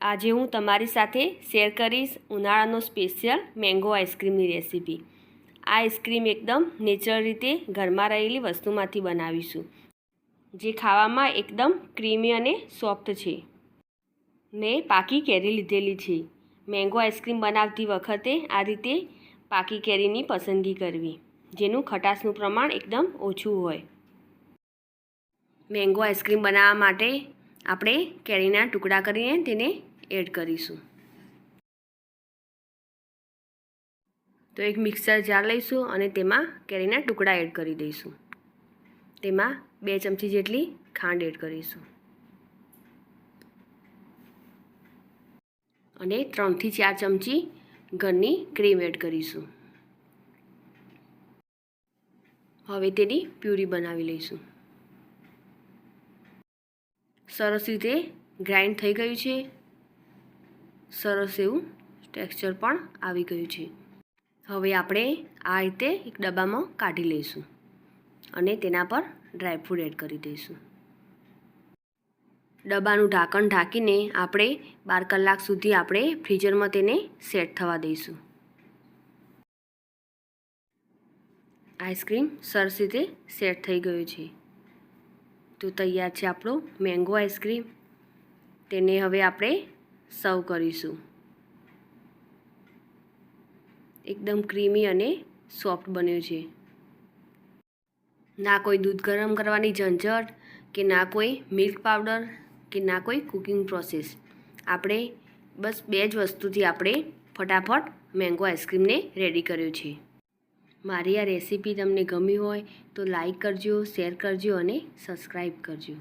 આજે હું તમારી સાથે શેર કરીશ ઉનાળાનો સ્પેશિયલ મેંગો આઈસ્ક્રીમની રેસીપી। આ આઈસ્ક્રીમ એકદમ નેચરલ રીતે ઘરમાં રહેલી વસ્તુમાંથી બનાવીશું, જે ખાવામાં એકદમ ક્રીમી અને સોફ્ટ છે। મેં પાકી કેરી લીધેલી છે। મેંગો આઈસ્ક્રીમ બનાવતી વખતે આ રીતે પાકી કેરીની પસંદગી કરવી, જેનું ખટાશનું પ્રમાણ એકદમ ઓછું હોય। મેંગો આઈસ્ક્રીમ બનાવવા માટે આપણે કેરીના ટુકડા કરીને તેને એડ કરીશું। તો એક મિક્સર જાર લઈશું અને તેમાં કેરીના ટુકડા એડ કરી દઈશું। તેમાં 2 ચમચી જેટલી ખાંડ એડ કરીશું અને 3 થી 4 ચમચી ઘરની ક્રીમ એડ કરીશું। હવે તેની પ્યુરી બનાવી લઈશું। સરસ રીતે ગ્રાઇન્ડ થઈ ગયું છે। સરસ એવું ટેક્સચર પણ આવી ગયું છે। હવે આપણે આ રીતે એક ડબ્બામાં કાઢી લઈશું અને તેના પર ડ્રાયફ્રૂટ એડ કરી દઈશું। ડબ્બાનું ઢાંકણ ઢાંકીને આપણે 12 કલાક સુધી આપણે ફ્રીઝરમાં તેને સેટ થવા દઈશું। આઈસ્ક્રીમ સરસ રીતે સેટ થઈ ગયું છે। તો તૈયાર છે આપણો મેંગો આઈસ્ક્રીમ। તેને હવે આપણે સર્વ કરીશું। એકદમ ક્રીમી અને સોફ્ટ બન્યું છે। ના કોઈ દૂધ ગરમ કરવાની ઝંઝટ કે ના કોઈ મિલ્ક પાવડર કે ના કોઈ કુકિંગ પ્રોસેસ। આપણે બસ 2 જ વસ્તુથી આપણે ફટાફટ મેંગો આઈસ્ક્રીમને રેડી કર્યું છે। મારી આ રેસીપી તમને ગમી હોય તો લાઈક કરજો, શેર કરજો અને સબસ્ક્રાઈબ કરજો।